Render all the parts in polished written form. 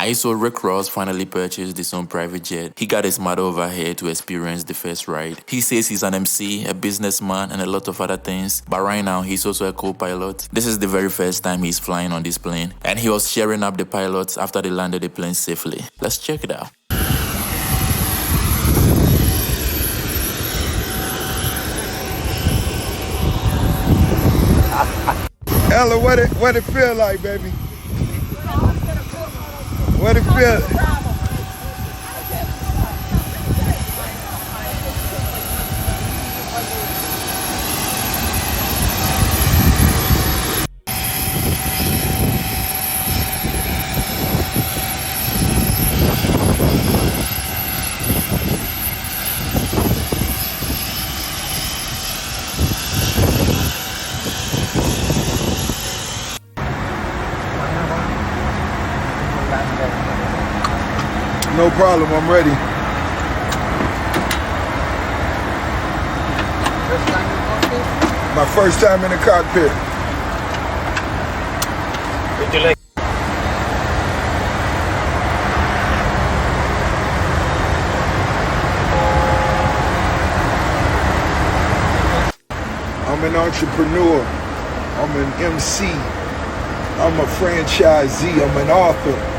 ISO Rick Ross finally purchased his own private jet. He got his mother over here to experience the first ride. He says he's an MC, a businessman, and a lot of other things, but right now he's also a co-pilot. This is the very first time he's flying on this plane, and he was cheering up the pilots after they landed the plane safely. Let's check it out. Ella, what it feel like, baby? What it feel? No problem, I'm ready. My first time in the cockpit. Would you like? I'm an entrepreneur. I'm an MC. I'm a franchisee. I'm an author.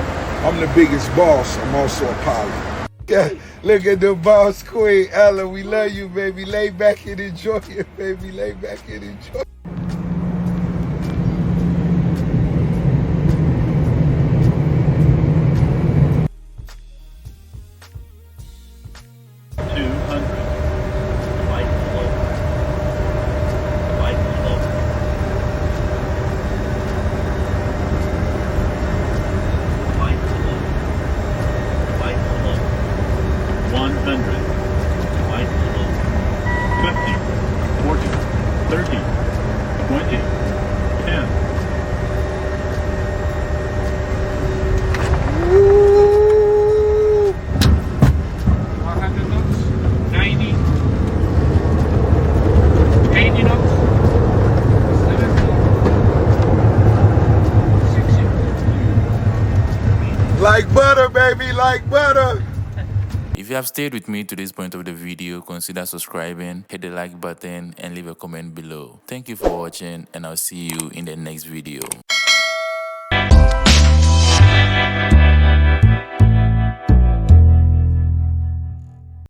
I'm the biggest boss. I'm also a pilot. Yeah, look at the boss queen, Ella. We love you, baby. Lay back and enjoy it, baby. Lay back and enjoy it. Like butter, baby, like butter. If you have stayed with me to this point of the video, consider subscribing, hit the like button, and leave a comment below. Thank you for watching, and I'll see you in the next video.